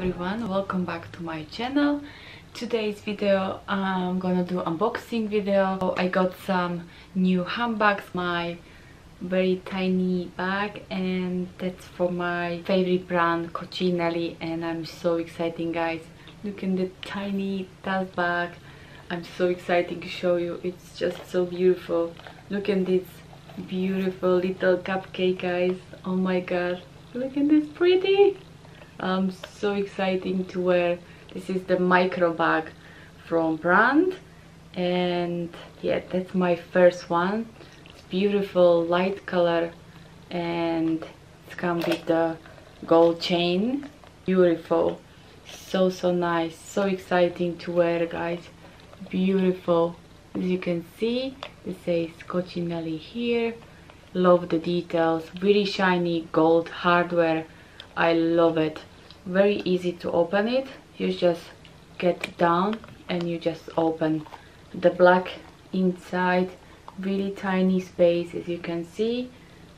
everyone, welcome back to my channel. Today's video I'm gonna do unboxing video. I got some new handbags, my very tiny bag, and that's for my favorite brand Coccinelle, and I'm so excited, guys. Look at the tiny dust bag. I'm so excited to show you. It's just so beautiful. Look at this beautiful little cupcake, guys. Oh my god, look at this pretty. I'm so excited to wear. This is the micro bag from brand, and yeah, that's my first one. It's beautiful light color, and it's come with the gold chain. Beautiful, so nice, so exciting to wear, guys. Beautiful. As you can see, it says Coccinelle here. Love the details. Very shiny gold hardware. I love it. Very easy to open it. You just get down and you just open the black inside. Really tiny space, as you can see.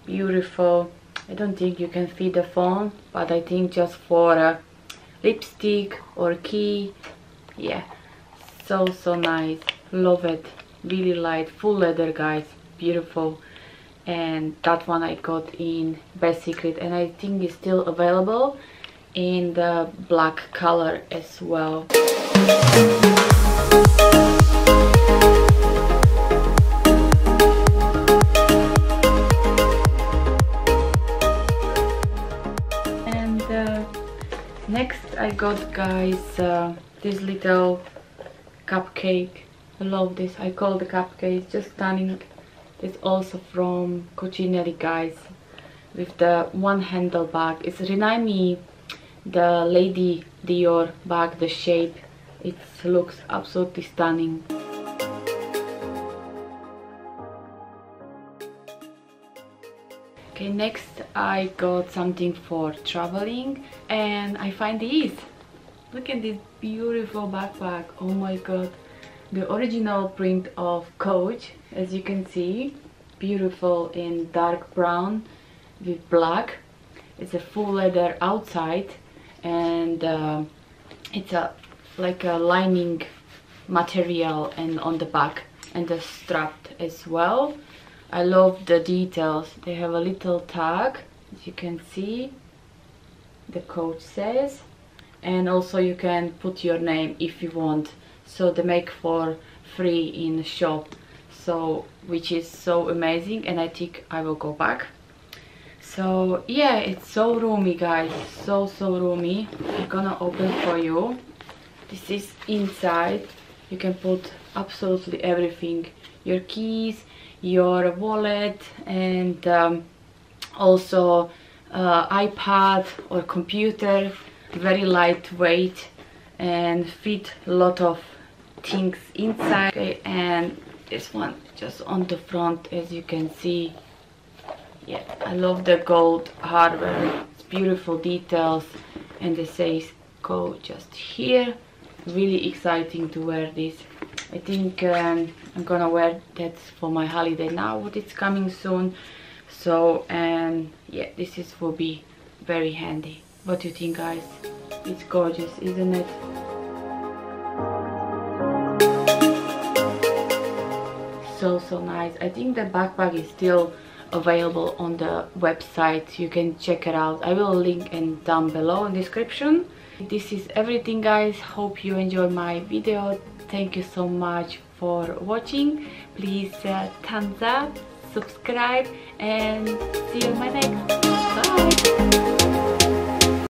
Beautiful. I don't think you can fit the phone, but I think just for a lipstick or key. Yeah, so nice. Love it. Really light, full leather, guys. Beautiful. And that one I got in Best Secret, and I think it's still available in the black color as well. And next I got, guys, this little cupcake. I love this. I call the cupcake. It's just stunning. It's also from Coccinelle, guys, with the one handle bag. It's remind me the Lady Dior bag, the shape. It looks absolutely stunning. Okay, next I got something for traveling, and I find these. Look at this beautiful backpack. Oh my god. The original print of Coach, as you can see. Beautiful in dark brown with black. It's a full leather outside, and it's like a lining material, and on the back, and the strap as well. I love the details. They have a little tag, as you can see, the Coach says, and also you can put your name if you want. So they make for free in the shop, so which is so amazing, and I think I will go back. So yeah, it's so roomy, guys, so roomy. I'm gonna open for you. This is inside. You can put absolutely everything, your keys, your wallet, and also iPad or computer. Very lightweight and fit a lot of things inside. Okay, and this one just on the front, as you can see. Yeah, I love the gold hardware. It's beautiful details, and it says Go just here. Really exciting to wear this. I think I'm gonna wear that for my holiday now, but it's coming soon. So, and yeah, this will be very handy. What do you think, guys? It's gorgeous, isn't it? So nice. I think the backpack is still available on the website. You can check it out. I will link it down below in the description. This is everything, guys. Hope you enjoyed my video. Thank you so much for watching. Please thumbs up, subscribe, and see you in my next. Bye.